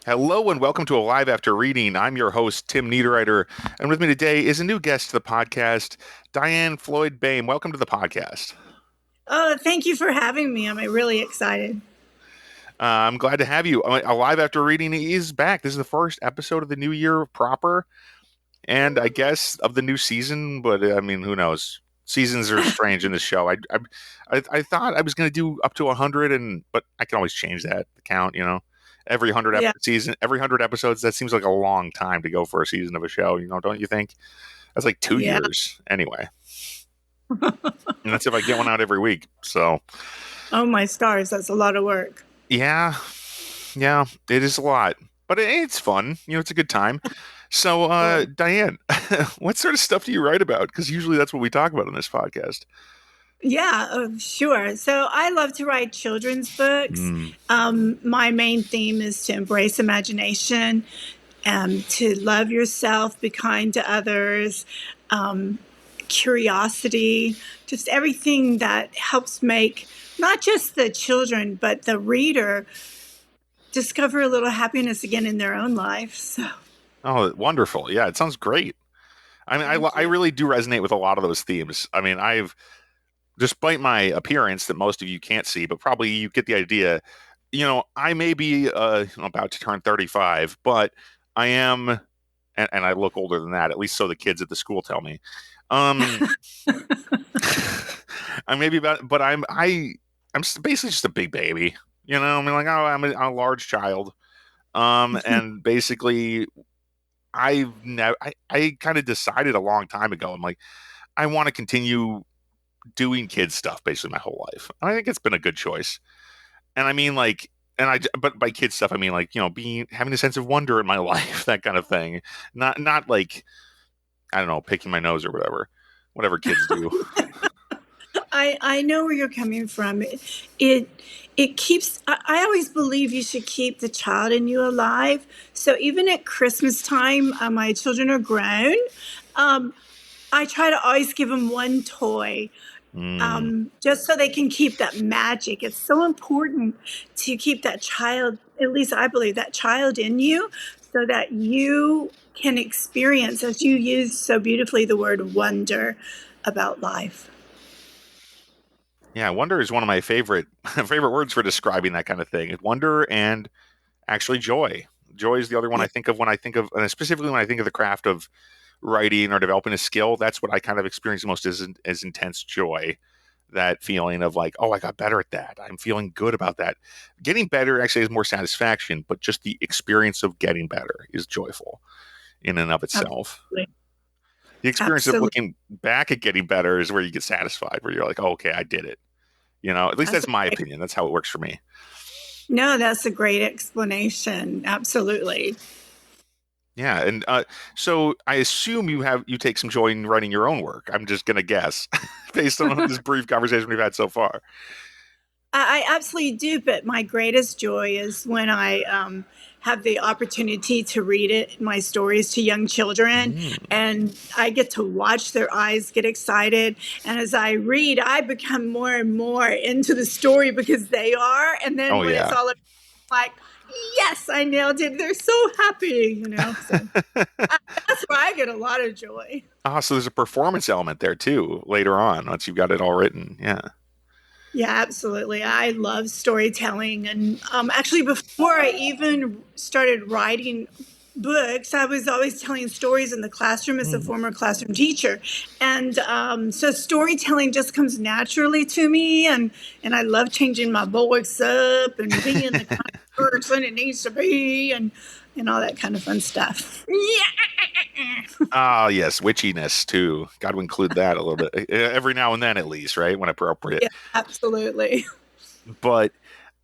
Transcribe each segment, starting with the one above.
Hello and welcome to Alive After Reading. I'm your host, Tim Niederreiter, and with me today is a new guest to the podcast, Diann Floyd Boehm. Welcome to the podcast. Oh, thank you for having me. I'm really excited. I'm glad to have you. Alive After Reading is back. This is the first episode of the new year proper, and I guess of the new season, but I mean, who knows? Seasons are strange in this show. I thought I was going to do up to 100, but I can always change that count, every 100 Yeah. every 100 episodes, that seems like a long time to go for a season of a show, don't you think? That's like 2 Yeah. years anyway. And that's if I get one out every week. So, oh my stars, that's a lot of work. yeah, it is a lot, but it's fun. It's a good time. So, Diann, what sort of stuff do you write about? Because usually that's what we talk about on this podcast. Yeah, sure. So I love to write children's books. My main theme is to embrace imagination, to love yourself, be kind to others, curiosity, just everything that helps make not just the children, but the reader discover a little happiness again in their own life. So. Oh, wonderful. Yeah, it sounds great. I mean, I really do resonate with a lot of those themes. I mean, despite my appearance that most of you can't see, but probably you get the idea, I may be about to turn 35, but I am, and I look older than that, at least so the kids at the school tell me. I may be about, but I'm basically just a big baby, I mean, like, I'm a large child. And basically I kind of decided a long time ago. I'm like, I want to continue doing kids stuff basically my whole life. And I think it's been a good choice. And I mean, like, but by kids stuff, I mean, like, having a sense of wonder in my life, that kind of thing. Not like, I don't know, picking my nose or whatever kids do. I know where you're coming from. It keeps. I always believe you should keep the child in you alive. So even at Christmas time, my children are grown. I try to always give them one toy, just so they can keep that magic. It's so important to keep that child. At least I believe that child in you, so that you can experience, as you use so beautifully the word wonder about life. Yeah, wonder is one of my favorite words for describing that kind of thing. Wonder and actually joy. Joy is the other one Yeah. I think of when I think of, and specifically when I think of the craft of writing or developing a skill. That's what I kind of experience most as intense joy. That feeling of like, oh, I got better at that. I'm feeling good about that. Getting better actually is more satisfaction, but just the experience of getting better is joyful in and of itself. Absolutely. The experience of Absolutely. looking back at getting better is where you get satisfied, where you're like, oh, okay, I did it. At least that's my opinion. That's how it works for me. No, that's a great explanation. Absolutely. Yeah, and so I assume you take some joy in writing your own work. I'm just gonna guess, based on this brief conversation we've had so far. I absolutely do, but my greatest joy is when I have the opportunity to read my stories to young children, and I get to watch their eyes get excited. And as I read, I become more and more into the story because they are. And then Oh when it's yeah. all like, yes, I nailed it. They're so happy, So that's where I get a lot of joy. So there's a performance element there too later on once you've got it all written. Yeah. Yeah, absolutely. I love storytelling. And actually, before I even started writing books, I was always telling stories in the classroom as a former classroom teacher. And so storytelling just comes naturally to me. And I love changing my voice up and being the kind of person it needs to be and all that kind of fun stuff. Ah, yes, witchiness too. Got to include that a little bit every now and then, at least, right, when appropriate. Yeah, absolutely. But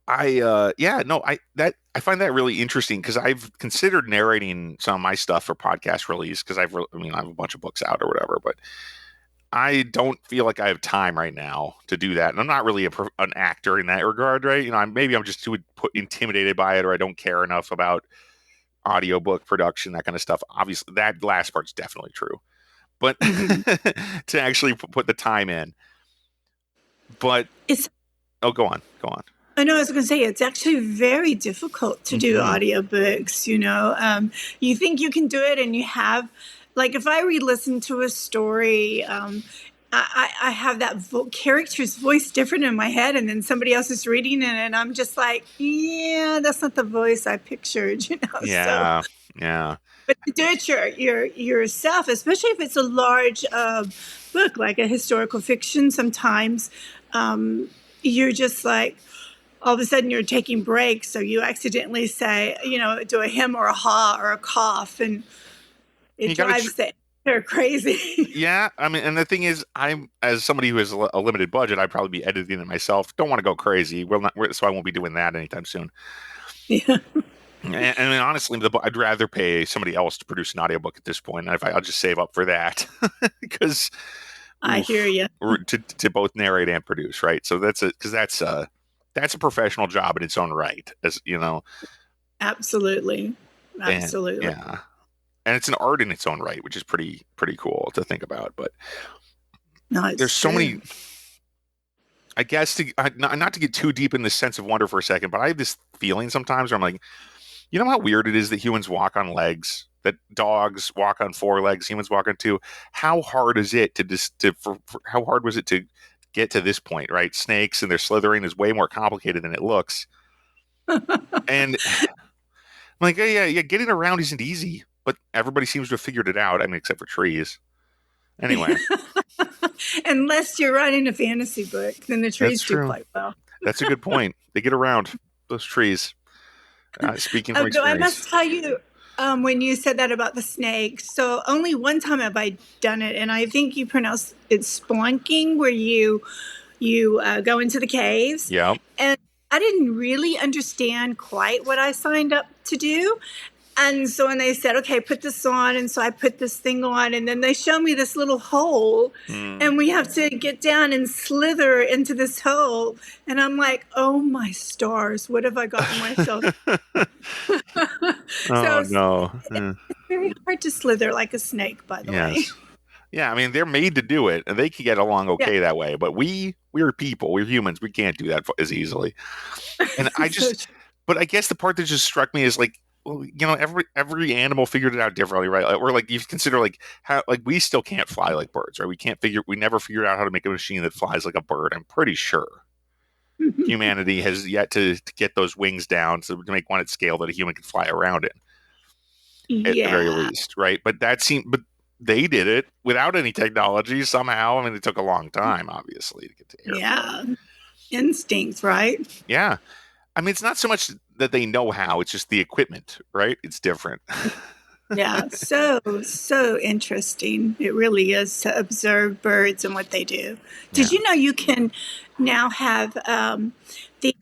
yeah, no, I find that really interesting because I've considered narrating some of my stuff for podcast release because I have a bunch of books out or whatever, but I don't feel like I have time right now to do that, and I'm not really an actor in that regard, right? Maybe I'm just too intimidated by it, or I don't care enough about audiobook production, that kind of stuff. Obviously, that last part's definitely true, but to actually put the time in. But It's go on. I know I was going to say it's actually very difficult to do Hmm. audiobooks, you know. You think you can do it and you have, like, if I re-listen to a story, I have that character's voice different in my head, and then somebody else is reading it, and I'm just like, yeah, that's not the voice I pictured, you know. So, Yeah, yeah. but to do it yourself, especially if it's a large book like a historical fiction, sometimes you're just like, all of a sudden you're taking breaks, so you accidentally say, you know, do a hem or a ha or a cough, and it You got to. drives the editor crazy. Yeah, I mean, and the thing is, I'm as somebody who has a limited budget, I'd probably be editing it myself. Don't want to go crazy. Well, not, so I won't be doing that anytime soon. Yeah, And I mean, honestly, I'd rather pay somebody else to produce an audiobook at this point. I'll just save up for that because, I hear oof, you. to both narrate and produce, right? So that's a professional job in its own right, as you know, Absolutely, and absolutely. yeah, and it's an art in its own right, which is pretty cool to think about. But No, there's it's so true. many. I guess not to get too deep in the sense of wonder for a second, but I have this feeling sometimes where I'm like, you know how weird it is that humans walk on legs, that dogs walk on four legs, humans walk on two. How hard is it to just how hard was it to get to this point, right? Snakes and their slithering is way more complicated than it looks. And I'm like, yeah, getting around isn't easy, but everybody seems to have figured it out. I mean, except for trees. Anyway, Unless you're writing a fantasy book, then the that's trees do true. quite well. That's a good point. They get around those trees. Speaking from Though I experience. must tell you, when you said that about the snakes, so only one time have I done it, and I think you pronounce it spelunking, where you go into the caves, Yeah. and I didn't really understand quite what I signed up to do. And so when they said, okay, put this on, and so I put this thing on, and then they show me this little hole, Hmm. and we have to get down and slither into this hole. And I'm like, oh my stars, what have I gotten myself? So Oh it's no. Yeah. very hard to slither like a snake, by the way. Yes. Yeah, I mean they're made to do it, and they can get along Yeah. okay that way. But we're people, we're humans. We can't do that as easily. And So but I guess the part that just struck me is like, well, every animal figured it out differently, right? Like, or like you consider like how like we still can't fly like birds, right? We never figured out how to make a machine that flies like a bird. I'm pretty sure humanity has yet to get those wings down so to make one at scale that a human can fly around in, at the very yeah. least, right? But they did it without any technology somehow. I mean, it took a long time, obviously, to get to air flight. Yeah. Instincts, right? Yeah, I mean, it's not so much that they know how; it's just the equipment, right? It's different. Yeah, so interesting. It really is to observe birds and what they do. Yeah. Did you know you can now have the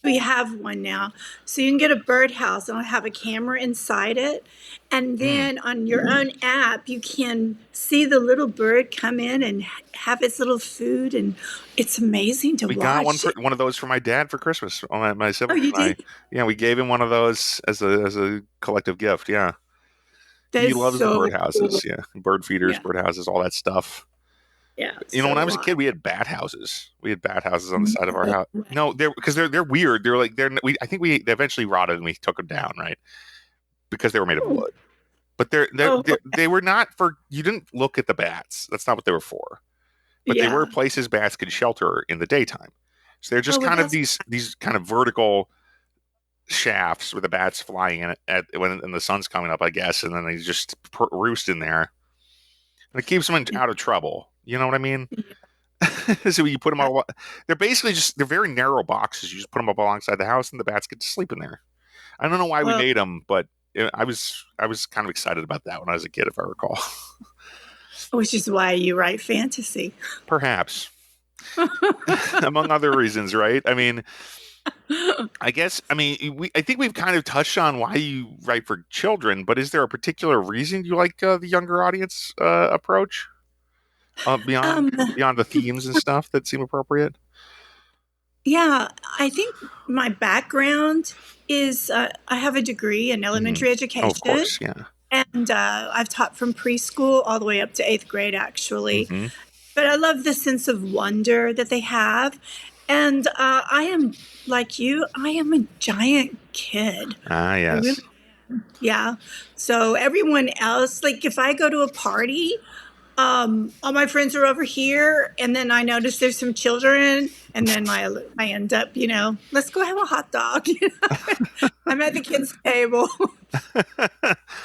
we have one now, so you can get a birdhouse and it'll have a camera inside it, and Hmm. then on your own app you can see the little bird come in and have its little food, and it's amazing to We got watch. one of those for my dad for Christmas. My Oh, siblings you and I. did? Yeah, we gave him one of those as a collective gift. Yeah, he That's loves the so cool. birdhouses. Yeah, bird feeders, Yeah, birdhouses, all that stuff. yeah, You know, so when I do was a I. kid, we had bat houses. We had bat houses on the side of our No house. way. No, they're weird. They're like I think they eventually rotted and we took them down, right? Because they were made of wood. But Oh, they were not for. You didn't look at the bats. That's not what they were for. But they were yeah. places bats could shelter in the daytime. So they're Oh, just well, kind of that's these kind of vertical shafts with the bats flying in it when the sun's coming up, I guess, and then they just roost in there. And it keeps them out of trouble. You know what I mean? So you put them all. They're basically they're very narrow boxes. You just put them up alongside the house, and the bats get to sleep in there. I don't know why we well, made them, but I was kind of excited about that when I was a kid, if I recall. which is why you write fantasy. Perhaps, among other reasons, right? I mean, I guess I mean I think we've kind of touched on why you write for children, but is there a particular reason you like the younger audience approach beyond um, beyond the themes and stuff that seem appropriate? yeah, I think my background is I have a degree in Hmm. elementary Oh, of education, course, yeah. and I've taught from preschool all the way up to eighth grade, actually. Hmm. But I love the sense of wonder that they have. And I am like you. I am a giant kid. Ah, I really, yes. yeah. So everyone else, like if I go to a party, all my friends are over here, and then I notice there's some children, and then I end up, let's go have a hot dog. I'm at the kids' table.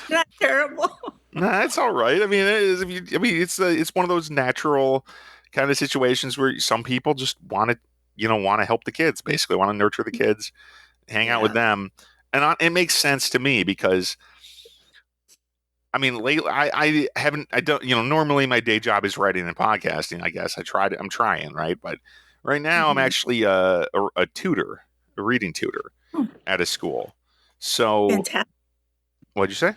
Not terrible. Nah, it's all right. I mean, it is, if you, I mean, it's one of those natural kind of situations where some people just want to, want to help the kids, basically want to nurture the kids, hang out with Yeah. them, and it makes sense to me because I mean, lately I haven't, I don't, normally my day job is writing and podcasting. I guess I'm trying, right? But right now I'm Hmm. actually a tutor, a reading tutor at a school. So Fantastic. what'd you say?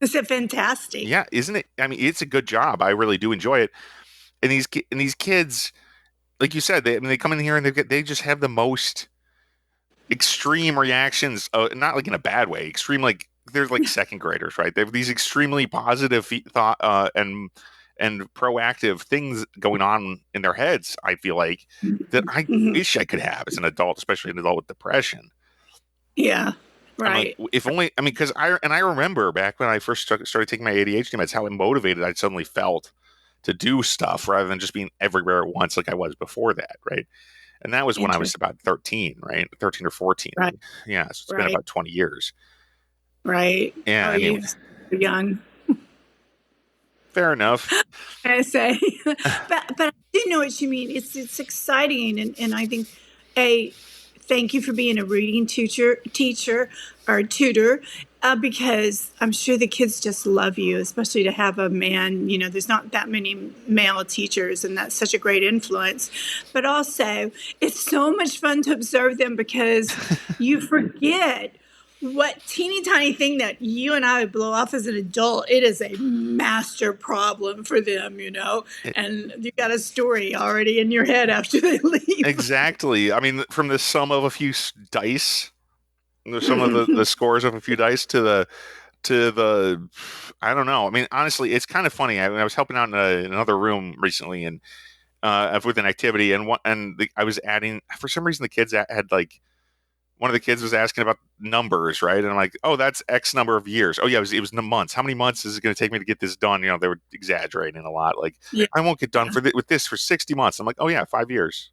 Is it fantastic? Yeah, isn't it? I mean, it's a good job. I really do enjoy it. And these kids, like you said, they come in here and they just have the most extreme reactions. Not like in a bad way. Extreme, like they're like second graders, right? They have these extremely positive thought and proactive things going on in their heads. I feel like that I Hmm. wish I could have as an adult, especially an adult with depression. Yeah. I'm like, Right. if only, I mean, because I remember back when I first started taking my ADHD meds, how motivated I suddenly felt to do stuff rather than just being everywhere at once like I was before that, right? And that was when I was Interesting. about 13, right? 13 or 14. Right. Yeah, so it's been Right. about 20 years. Right. Yeah, Oh, anyway, you're so young. fair enough. I say, but I do know what you mean. It's exciting, and I think a thank you for being a reading teacher or tutor, because I'm sure the kids just love you, especially to have a man. There's not that many male teachers, and that's such a great influence. But also, it's so much fun to observe them because you forget what teeny tiny thing that you and I would blow off as an adult, it is a master problem for them. E- And you got a story already in your head after they leave. Exactly. I mean, from the sum of a few dice, the sum of the scores of a few dice to the I don't know. I mean, honestly, it's kind of funny. I was helping out in another room recently, and with an activity, I was adding for some reason the kids had like one of the kids was asking about numbers, right? And I'm like, oh, that's X number of years. Oh yeah, it was the months. How many months is it going to take me to get this done? They were exaggerating a lot. Like, Yeah. I won't get done with this for 60 months. I'm like, oh yeah, 5 years,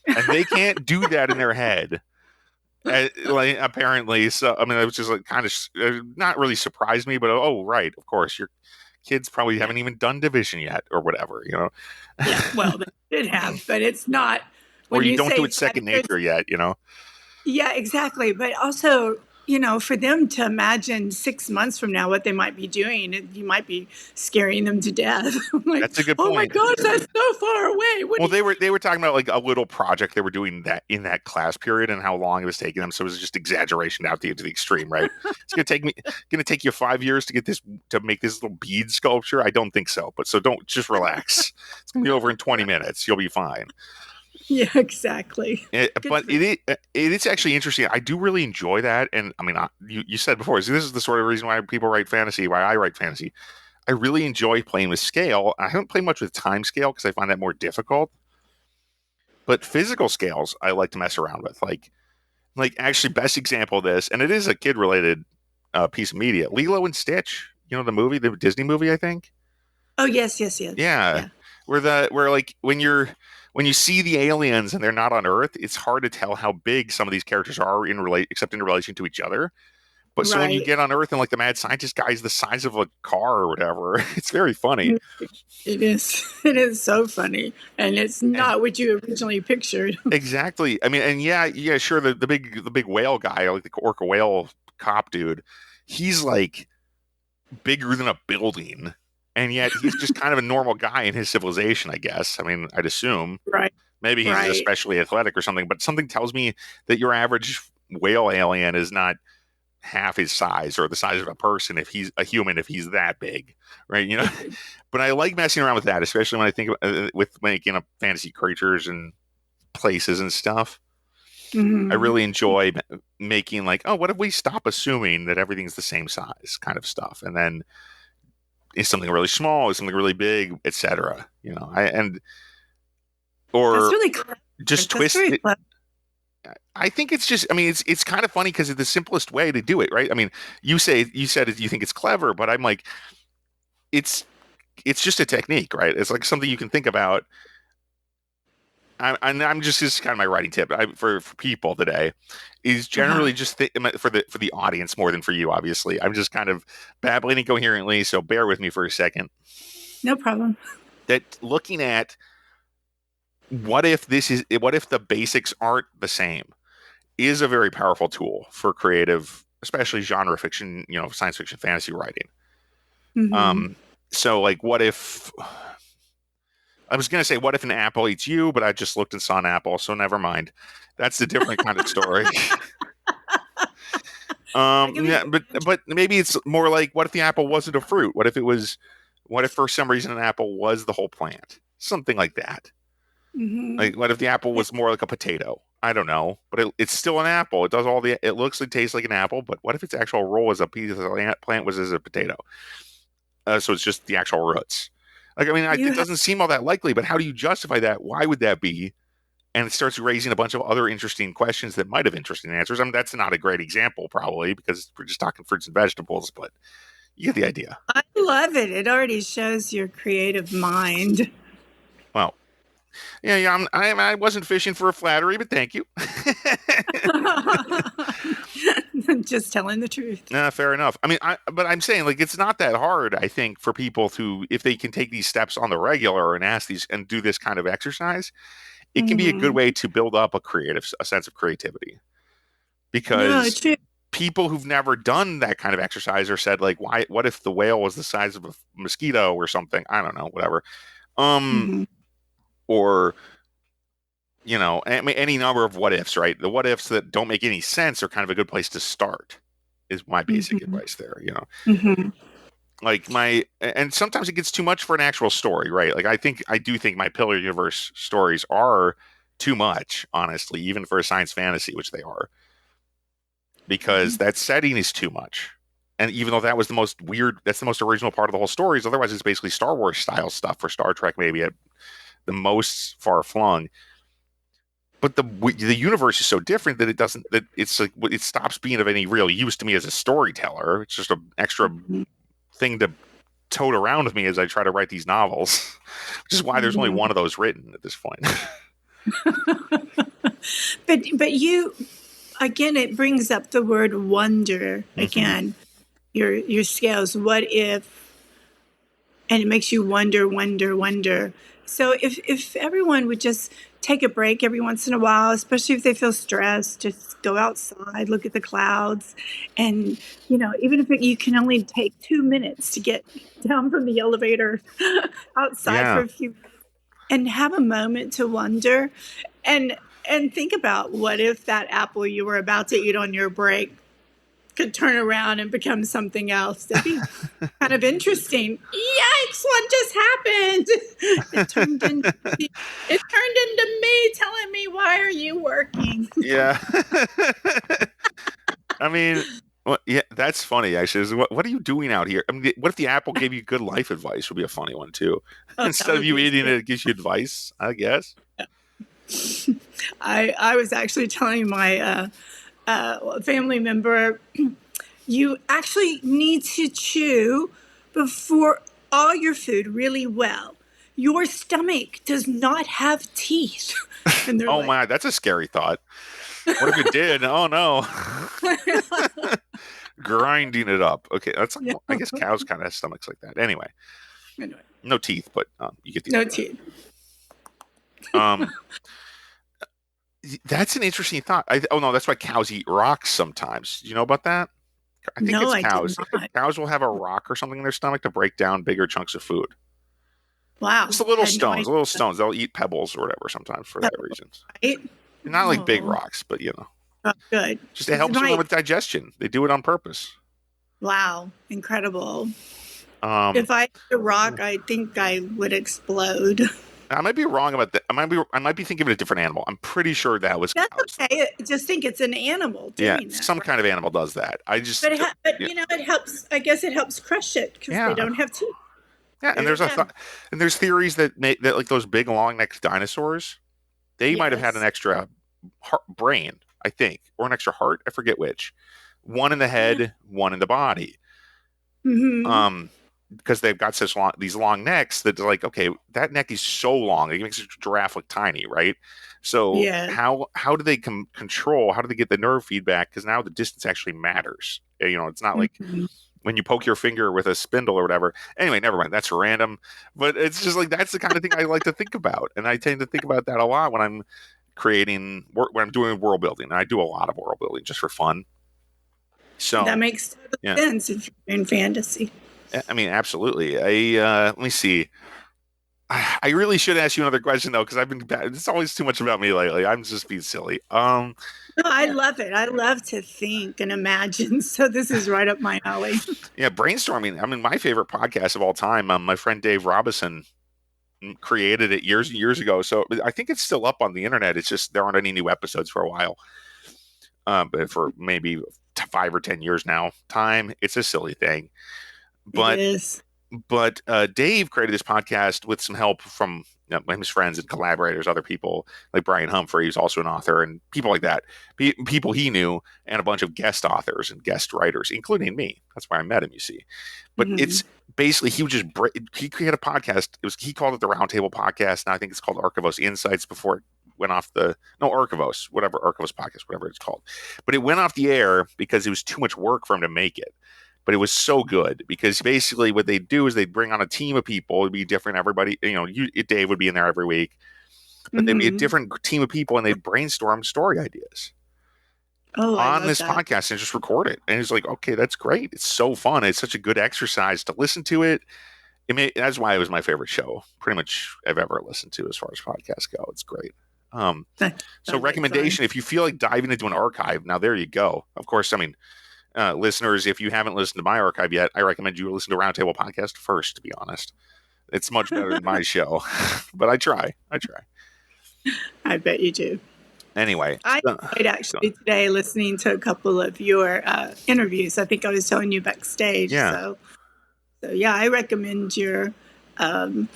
and they can't do that in their head. Like apparently, so I mean, it was just like kind of not really surprised me, but oh right, of course, your kids probably Yeah. haven't even done division yet or whatever. Yeah. Well, they should have, but it's not Or when you you don't do say it five second years. nature yet. Yeah, exactly. But also, for them to imagine 6 months from now what they might be doing, you might be scaring them to death. I'm like, That's a good oh my point. gosh, that's so far away. What Well, do you? they were talking about like a little project they were doing that in that class period and how long it was taking them. So it was just exaggeration out to the extreme, right? It's gonna take you 5 years to get this to make this little bead sculpture. I don't think so, but so don't just relax. It's gonna be over in 20 minutes. You'll be fine. Yeah, exactly. Good But for it is actually interesting. I do really enjoy that, and I mean, you said before, so this is the sort of reason why people write fantasy, why I write fantasy. I really enjoy playing with scale. I haven't played much with time scale because I find that more difficult. But physical scales, I like to mess around with. Like actually, best example of this, and it is a kid related piece of media. Lilo and Stitch, the movie, the Disney movie, I think. Oh, yes, yes, yes. Yeah, Yeah. where like when you see the aliens and they're not on Earth, it's hard to tell how big some of these characters are except in relation to each other. But so when you Right. get on Earth and like the mad scientist guy is the size of a car or whatever, it's very funny. It is. It is so funny. And it's And not what you originally pictured. exactly. I mean, and yeah, sure. The big whale guy, like the orca whale cop dude, he's like bigger than a building, and yet he's just kind of a normal guy in his civilization, I guess. I mean, I'd assume Right. maybe he's Right. especially athletic or something, but something tells me that your average whale alien is not half his size or the size of a person if he's a human if he's that big, right? But I like messing around with that, especially when I think with making up fantasy creatures and places and stuff. I Hmm. really enjoy making like, oh, what if we stop assuming that everything's the same size, kind of stuff, and then is something really small, is something really big, etc. I and That's or really cool. just That's twist very it. clever. I think it's just, I mean, it's kind of funny because it's the simplest way to do it, right? I mean, you said you think it's clever, but I'm like, it's it's just a technique, right? It's like something you can think about. I'm just this is kind of my writing tip for people today is Uh-huh. generally just for the audience more than for you. Obviously, I'm just kind of babbling incoherently, so bear with me for a second. No problem. That looking at what if the basics aren't the same is a very powerful tool for creative, especially genre fiction, science fiction, fantasy writing. Mm-hmm. Um, so like, what if I was gonna say, what if an apple eats you? But I just looked and saw an apple, so never mind. That's a different kind of story. That could be Yeah, very but maybe it's more like, what if the apple wasn't a fruit? What if for some reason an apple was the whole plant? Something like that. Mm-hmm. Like, what if the apple Yeah. was more like a potato? I don't know, but it's still an apple. It does all the. It looks and tastes like an apple, but what if its actual role as a piece of the plant was as a potato? So it's just the actual roots. Like, I mean, You it have doesn't seem all that likely, but how do you justify that? Why would that be? And it starts raising a bunch of other interesting questions that might have interesting answers. I mean, that's not a great example, probably, because we're just talking fruits and vegetables, but you get the idea. I love it. It already shows your creative mind. Well, yeah, I wasn't fishing for a flattery, but thank you. Just telling the truth. Nah, fair enough. I mean, but I'm saying, like, it's not that hard. I think for people to, if they can take these steps on the regular and ask these and do this kind of exercise, it can be a good Mm-hmm. way to build up a sense of creativity. No, Because true. people who've never done that kind of exercise or said, like, why? What if the whale was the size of a mosquito or something? I don't know, whatever. Um, Mm-hmm. or I mean, any number of what ifs, right? The what ifs that don't make any sense are kind of a good place to start. Is my basic Mm-hmm. advice there. Mm-hmm. Like and sometimes it gets too much for an actual story, right? Like I do think my Pillar Universe stories are too much, honestly, even for a science fantasy, which they are, because that setting is too much. And even though that's the most original part of the whole story. Is otherwise it's basically Star Wars style stuff, for Star Trek maybe at the most far flung. But the universe is so different that it's like it stops being of any real use to me as a storyteller. It's just an extra thing to tote around with me as I try to write these novels, which is why there's only one Mm-hmm. of those written at this point. But you again, it brings up the word wonder Hmm. again. Your scales. What if? And it makes you wonder, wonder, wonder. So if everyone would just take a break every once in a while, especially if they feel stressed, just go outside, look at the clouds, and even if you can only take 2 minutes to get down from the elevator outside for Yeah, a few and have a moment to wonder and think about what if that apple you were about to eat on your break could turn around and become something else. That'd be kind of interesting. Yikes, what just happened? It turned into it turned into me telling me, why are you working? yeah. I mean, well, yeah, that's funny actually. What are you doing out here? I mean, what if the apple gave you good life advice? Would be a funny one too. Oh, that Instead of would you be eating it, scary. it gives you advice. I guess. I was actually telling my family member, you actually need to chew before all your food really well. Your stomach does not have teeth. And they're Oh like, my, that's a scary thought. What if it did? Oh no. Grinding it up. Okay, that's like, yeah. well, I guess cows kind of have stomachs like that. Anyway, Anyway, no teeth, but you get the no idea. teeth. Um, that's an interesting thought. Oh no, that's why cows eat rocks sometimes. Do you know about that? I think No, it's I did cows. not. Cows will have a rock or something in their stomach to break down bigger chunks of food. Just Wow, the little had no stones, idea. little stones. They'll eat pebbles or whatever sometimes for that reason. Right? Not like big Oh, rocks, but good. just it helps them Right. with digestion. They do it on purpose. Wow, incredible. Um, If I ate a rock, I think I would explode. I might be wrong about that. I might be thinking of a different animal. I'm pretty sure that was That's cows. okay. I just think it's an animal Yeah, doing that, some right? kind of animal does that. I just, But yeah, it helps. I guess it helps crush it because they yeah, don't have teeth. yeah. And There you go. and there's theories that make that like those big long necked dinosaurs. They might have had an Yes. extra brain, I think, or an extra heart. I forget which. One in the Yeah. head, one in the body. Hmm. Um, because they've got such long these long necks that they're like, okay, that neck is so long, it makes a giraffe look tiny, right? So Yeah. how do they control? How do they get the nerve feedback? Because now the distance actually matters. It's not like Hmm. when you poke your finger with a spindle or whatever. Anyway, never mind. That's random. But it's just like that's the kind of thing I like to think about, and I tend to think about that a lot when I'm creating work, when I'm doing world building. And I do a lot of world building just for fun. That So makes total yeah, sense if you're in fantasy. I mean, absolutely. Let me see. I really should ask you another question though, because I've been. It's always too much about me lately. I'm just being silly. No, I love it. I love to think and imagine. So this is right up my alley. Yeah, brainstorming. I mean, my favorite podcast of all time. My friend Dave Robison created it years and years ago. So I think it's still up on the internet. It's just there aren't any new episodes for a while. But for maybe 5 or 10 years now, time. It's a silly thing, It but is. Dave created this podcast with some help from his friends and collaborators, other people like Brian Humphrey, who's also an author, and people like that, people he knew, and a bunch of guest authors and guest writers, including me. That's why I met him, you see. But Hmm. it's basically he would just he created a podcast. He called it the Roundtable Podcast, and I think it's called Archivos Insights before it went off the no Archivos, whatever Archivos Podcast, whatever it's called. But it went off the air because it was too much work for him to make it, but it was so good because basically what they'd do is they'd bring on a team of people. It'd be different. Everybody, Dave would be in there every week, but they'd be a Hmm. different team of people and they'd brainstorm story ideas Oh, I on love this that. podcast and just record it. And it's like, okay, that's great. It's so fun. It's such a good exercise to listen to it. That's why it was my favorite show pretty much I've ever listened to as far as podcasts go. It's great. Um, That so sounds like fun. recommendation, if you feel like diving into an archive, now there you go. Of course, I mean, listeners, if you haven't listened to my archive yet, I recommend you listen to Roundtable Podcast first, to be honest. It's much better than my show, but I try. I try. I bet you do. Anyway, I enjoyed actually today listening to a couple of your interviews. I think I was telling you backstage. yeah. So yeah, I recommend your um,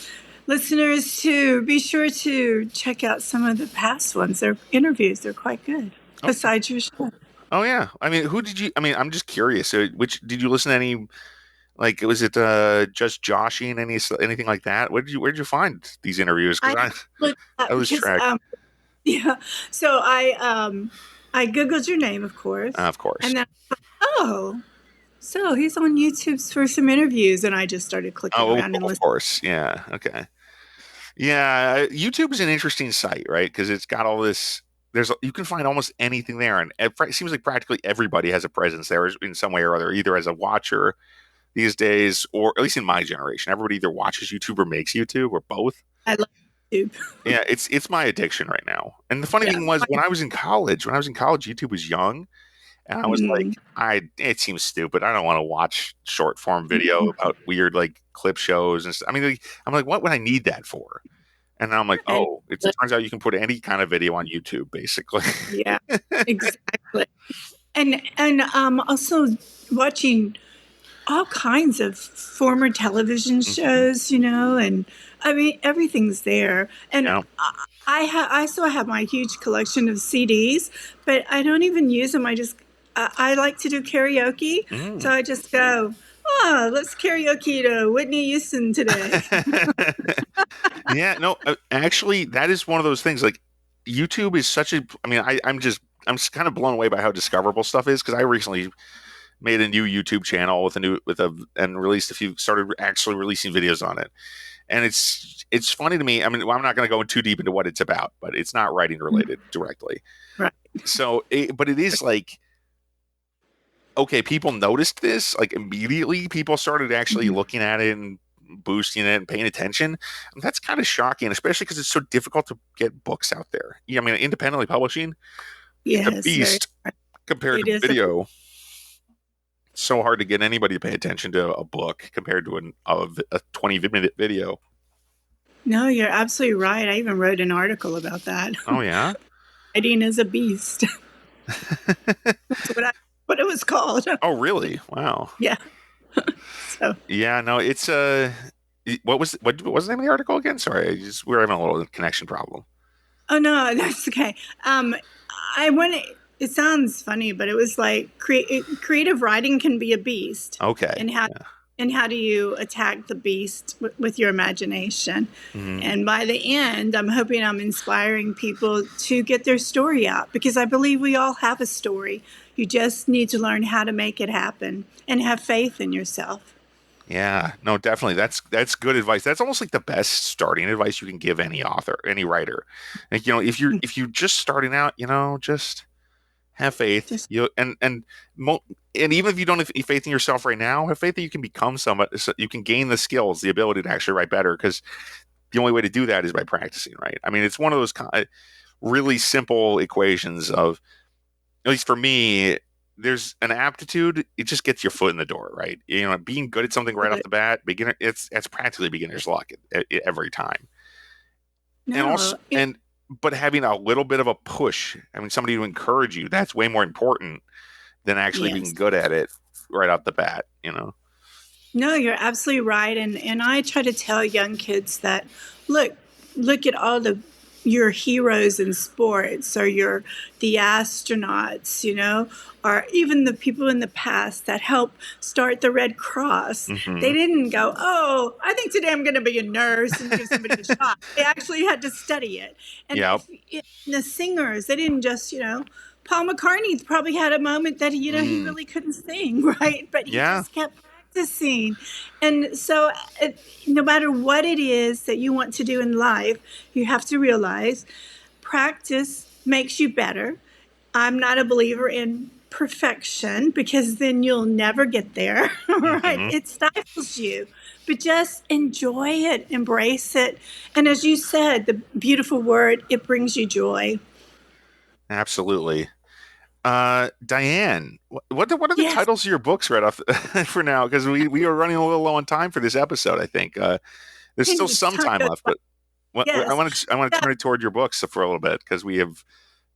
listeners to be sure to check out some of the past ones. Their interviews, they're quite good. Oh, Besides your show, oh yeah. I mean, who did you? I mean, I'm just curious. Which did you listen to any? Like, was it just Joshing anything like that? Where did you find these interviews? Because I I looked I up lose because track. yeah. So I googled your name, of course, Of course. and then oh, so he's on YouTube for some interviews, and I just started clicking Oh, around and of listening. course. Yeah. Okay. Yeah, YouTube is an interesting site, right? Because it's got all this. You can find almost anything there, and it seems like practically everybody has a presence there in some way or other, either as a watcher these days, or at least in my generation, everybody either watches YouTube or makes YouTube or both. I love YouTube. Yeah, it's my addiction right now. And the funny Yeah. thing was, when I was in college, YouTube was young, and I was like, Mhm. it seems stupid. I don't want to watch short form video about weird like clip shows and stuff. I mean, I'm like, what would I need that for? And now I'm like, And oh, it turns out you can put any kind of video on YouTube, basically. yeah, exactly. And also watching all kinds of former television Mhm. shows, and I mean everything's there. And Yeah. I still have my huge collection of CDs, but I don't even use them. I like to do karaoke, so Mm. I just go, oh, let's karaoke to Whitney Houston today. Yeah, no, actually, that is one of those things. Like, YouTube is such a. I mean, I'm just kind of blown away by how discoverable stuff is because I recently made a new YouTube channel and released a few, started actually releasing videos on it, and it's funny to me. I mean, well, I'm not going to go too deep into what it's about, but it's not writing related directly. Right. So, but it is like, okay, people noticed this like immediately. People started actually Mhm. looking at it and boosting it and paying attention. And that's kind of shocking, especially because it's so difficult to get books out there. Yeah, I mean, independently publishing, it's a Yes, very. beast compared It to is. video. It's so hard to get anybody to pay attention to a book compared to a 20-minute video. No, you're absolutely right. I even wrote an article about that. Oh yeah. Writing is a beast. That's what it was called. Oh really? Wow. Yeah. So Yeah. No, it's what was the name of the article again? Sorry, we're having a little connection problem. Oh no, that's okay. Um, I want to. It sounds funny, but it was like creative writing can be a beast, Okay. and how do you attack the beast with your imagination? Hmm. And by the end, I'm hoping I'm inspiring people to get their story out because I believe we all have a story. You just need to learn how to make it happen and have faith in yourself. Yeah, no, definitely. That's good advice. That's almost like the best starting advice you can give any author, any writer. Like, if you're just starting out, just have faith. Just Mo- and even if you don't have faith in yourself right now, have faith that you can become somebody. So you can gain the skills, the ability to actually write better. Because the only way to do that is by practicing, right? I mean, it's one of those really simple equations of, at least for me, there's an aptitude. It just gets your foot in the door, right? Being good at something right off the bat, beginner, it's practically beginner's luck every time. And also, no. It, but having a little bit of a push, I mean, somebody to encourage you, that's way more important than actually being yes. good at it right off the bat. No, you're absolutely right. And I try to tell young kids that look, look at all the your heroes in sports or the astronauts, or even the people in the past that helped start the Red Cross. They Hmm. didn't go, "Oh, I think today I'm going to be a nurse and give somebody a shot." They actually had to study it. And Yep. if the singers, they didn't just, Paul McCartney probably had a moment that he Mm. really couldn't sing, right? But he Yeah. just kept practicing. And so, no matter what it is that you want to do in life, you have to realize practice makes you better. I'm not a believer in perfection because then you'll never get there, right? Hmm. It stifles you. But just enjoy it, embrace it. And as you said, the beautiful word, it brings you joy. Absolutely. Diane, what are the Yes, titles of your books right off for now? Because we are running a little low on time for this episode. I think there's still some time time goes left, by. but I Yes. want to turn it toward your books for a little bit because we have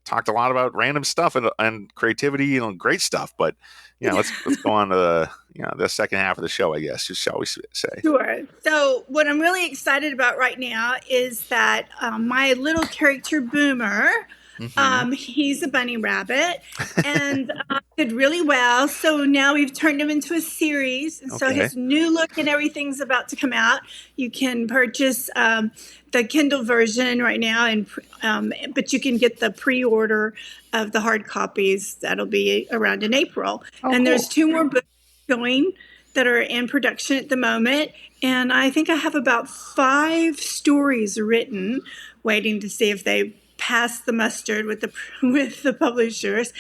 talked a lot about random stuff and creativity and great stuff. But yeah, let's go on to the second half of the show, I guess, shall we say? Sure. So, what I'm really excited about right now is that my little character Boomer, Hmm. he's a bunny rabbit and did really well. So now we've turned him into a series, and so Okay. his new look and everything's about to come out. You can purchase the Kindle version right now, and but you can get the pre-order of the hard copies. That'll be around in April. Oh, And there's cool. two more books going that are in production at the moment. And I think I have about 5 stories written, waiting to see if they pass the mustard with the with the publishers.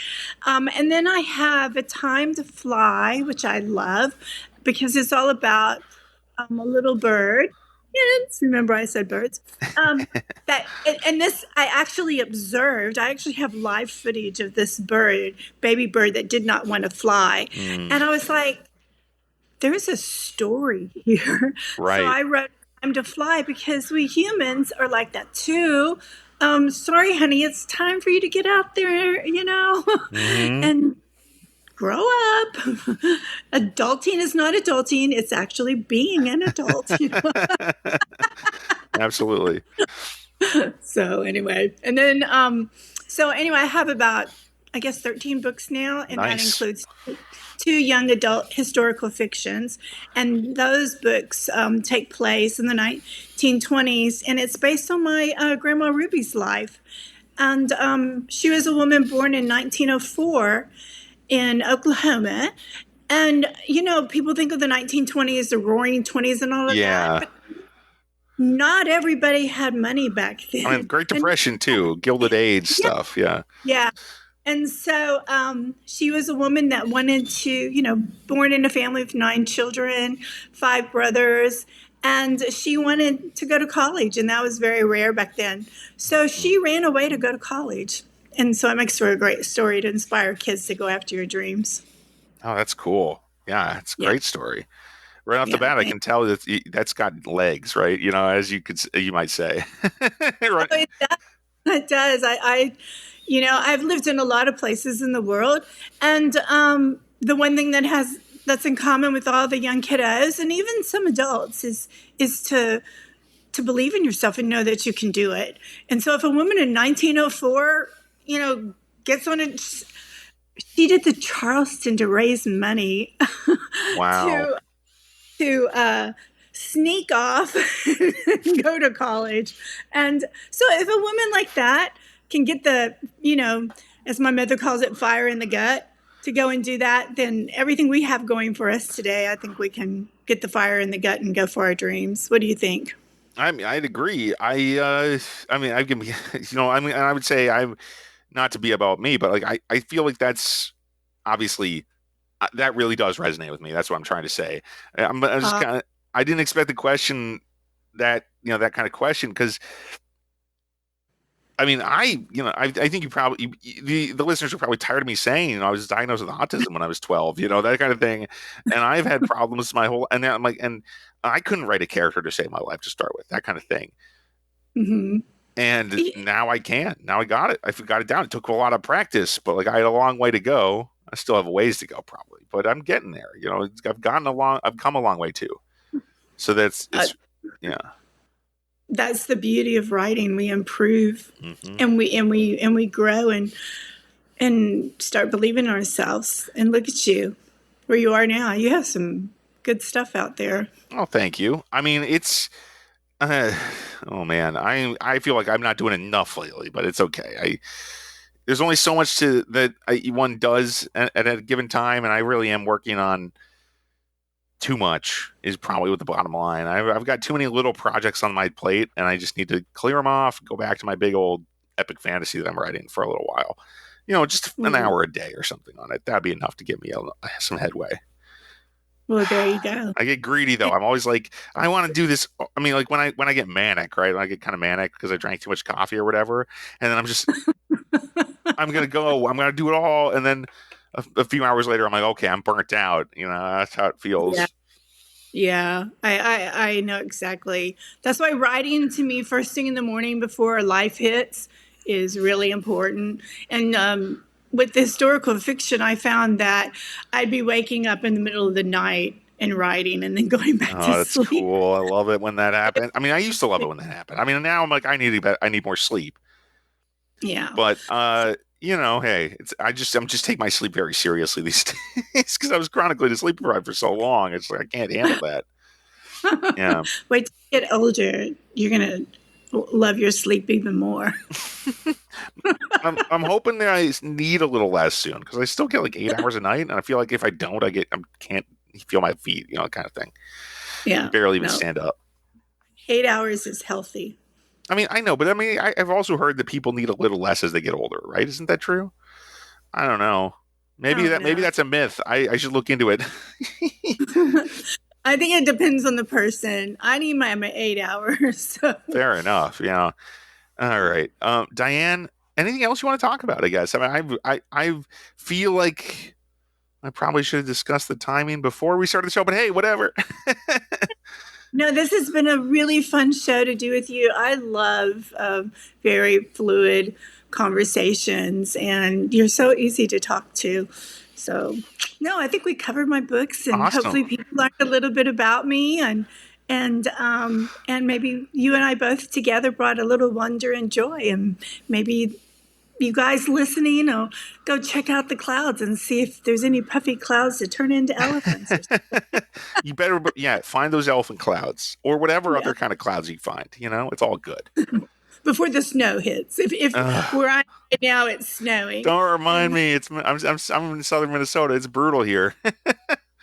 And then I have A Time to Fly, which I love because it's all about a little bird. Yes, remember I said birds. That and this I actually observed. I actually have live footage of this bird, baby bird that did not want to fly, Mm, and I was like, there's a story here. So right. I wrote Time to Fly because we humans are like that too. Sorry, honey, it's time for you to get out there, Hmm. and grow up. Adulting is not adulting, it's actually being an adult. Absolutely. So anyway, I have about, I guess, 13 books now, and that Nice. includes two young adult historical fictions. And those books take place in the 1920s, and it's based on my grandma Ruby's life. And she was a woman born in 1904 in Oklahoma. And, people think of the 1920s, the roaring 20s, and all of that, Yeah. but not everybody had money back I mean, then. Great And Depression too, Gilded Age yeah, stuff. Yeah. yeah. And so she was a woman that wanted to, born in a family of 9 children, 5 brothers, and she wanted to go to college, and that was very rare back then. So Mm. she ran away to go to college. And so it makes for a great story to inspire kids to go after your dreams. Oh, that's cool. Yeah, it's a Yeah, great story. Right off the yeah. bat, I can tell that's got legs, right? As you might say. Oh, Right. it does. It does. I've lived in a lot of places in the world, and the one thing that's in common with all the young kiddos and even some adults is to to believe in yourself and know that you can do it. And so if a woman in 1904, gets on it, she did the Charleston to raise money Wow. to sneak off and go to college. And so if a woman like that can get the, as my mother calls it, fire in the gut to go and do that, then everything we have going for us today, I think we can get the fire in the gut and go for our dreams. What do you think? I mean, I'd agree. I mean, I can, I mean, I would say I'm not to be about me, but like, I feel like that's obviously that really does resonate with me. That's what I'm trying to say. I'm just Uh, kind of, I didn't expect the question that, that kind of question because I mean, I think you probably the listeners are probably tired of me saying, I was diagnosed with autism when I was 12, that kind of thing, and I've had problems my whole, and I'm like, and I couldn't write a character to save my life to start with, that kind of thing, mhm. and now I can, now I got it, I got it down. It took a lot of practice, but like I had a long way to go. I still have a ways to go probably, but I'm getting there. I've come a long way too. So Uh, yeah. that's the beauty of writing. We improve, Hmm. and we grow and start believing in ourselves. And look at you, where you are now. You have some good stuff out there. Oh, thank you. I mean, uh, oh man, I feel like I'm not doing enough lately, but it's okay. There's only so much one does at a given time, and I really am working on too much. Is probably what the bottom line. I've got too many little projects on my plate, and I just need to clear them off. Go back to my big old epic fantasy that I'm writing for a little while. Just an Well, hour a day or something on it. That'd be enough to give me some headway. well, there you go. I get greedy though. I'm always like, I want to do this. I mean, like when I get manic, right? When I get kind of manic because I drank too much coffee or whatever, and then I'm gonna do it all, and then a few hours later, I'm like, okay, I'm burnt out. That's how it Yeah. feels. Yeah, I know exactly. That's why writing to me first thing in the morning before life hits is really important. And with the historical fiction, I found that I'd be waking up in the middle of the night and writing and then going back to Oh, that's sleep. cool. I love it when that happens. I mean, I used to love it when that happened. I mean, now I'm like, I need more sleep. Yeah. But hey, I'm just taking my sleep very seriously these days because I was chronically sleep deprived for so long. It's like I can't handle that. Yeah. Wait till you get older. You're going to love your sleep even more. I'm hoping that I need a little less soon because I still get like 8 hours a night, and I feel like if I don't, I can't feel my feet, kind of thing. I Yeah. barely even No, stand up. 8 hours is healthy. I mean, I know, but I mean, I've also heard that people need a little less as they get older, right? Isn't that true? I don't know. I don't Maybe know. that's a myth. I should look into it. I think it depends on the person. I need my 8 hours. So. Fair enough. Yeah. All right. Diann, anything else you want to talk about? I guess. I mean, I feel like I probably should have discussed the timing before we started the show, but hey, whatever. No, this has been a really fun show to do with you. I love very fluid conversations, and you're so easy to talk to. So, no, I think we covered my books, and hopefully, Awesome. people learned a little bit about me, and maybe you and I both together brought a little wonder and joy, and maybe you guys listening, go check out the clouds and see if there's any puffy clouds to turn into elephants. You better, yeah, find those elephant clouds or whatever Yeah, other kind of clouds you find. It's all good. before the snow hits. If Ugh, where I am right now it's snowing, don't remind and me. I'm in southern Minnesota. It's brutal here.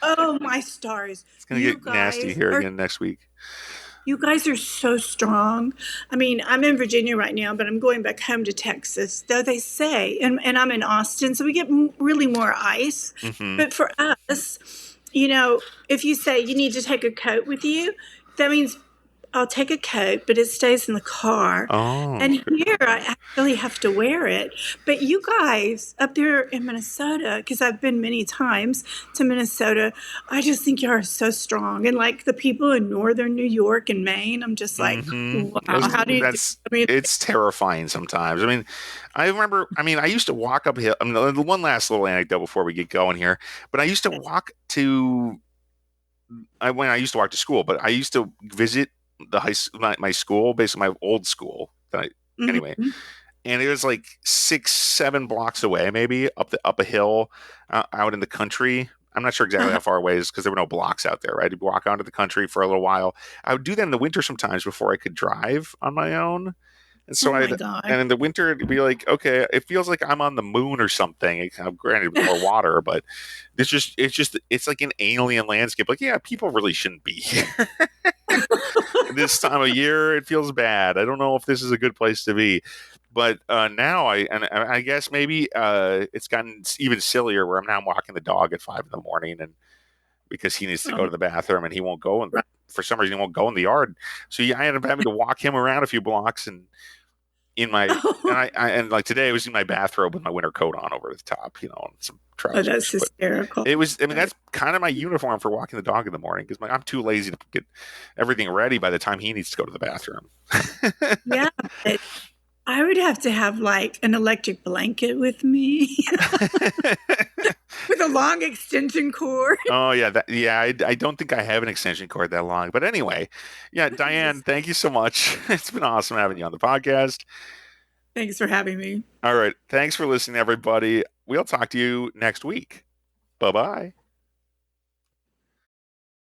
oh my stars, It's gonna get nasty here are again next week. you guys are so strong. I mean, I'm in Virginia right now, but I'm going back home to Texas. Though they say, and I'm in Austin, so we get really more ice. Hmm. But for us, if you say you need to take a coat with you, that means I'll take a coat, but it stays in the car. Oh, And here I actually have to wear it. But you guys up there in Minnesota, because I've been many times to Minnesota, I just think you are so strong. And like the people in northern New York and Maine, I'm just like, hmm. wow, how do you do? I mean, It's terrifying sometimes. I mean, I remember. I mean, I used to walk up hill. I mean, the one last little anecdote before we get going here. But I used to walk to. When I used to walk to school, but I used to visit my school, basically my old school. Anyway, Mm-hmm. and it was like 6, 7 blocks away, maybe up a hill, out in the country. I'm not sure exactly Uh-huh. how far away it is because there were no blocks out there. Right, I'd walk out into the country for a little while. I would do that in the winter sometimes before I could drive on my own. And Oh so my I'd, God. and in the winter, it'd be like, okay, it feels like I'm on the moon or something. Granted, with more water, but it's like an alien landscape. Like, yeah, people really shouldn't be here. This time of year. It feels bad. I don't know if this is a good place to be. But now I guess maybe it's gotten even sillier where I'm now walking the dog at 5 in the morning and because he needs to go Oh, to the bathroom and he won't go and right. for some reason he won't go in the yard. So yeah, I ended up having to walk him around a few blocks and in my and like today I was in my bathrobe with my winter coat on over the top, and some Oh, that's trousers. But hysterical. it was, I mean, That- that's kind of my uniform for walking the dog in the morning because I'm too lazy to get everything ready by the time he needs to go to the bathroom. yeah, but I would have to have like an electric blanket with me with a long extension cord. Oh yeah, I don't think I have an extension cord that long. But anyway, yeah, Diann, Just thank you so much. It's been awesome having you on the podcast. thanks for having me. All right, thanks for listening, everybody. We'll talk to you next week. Bye bye.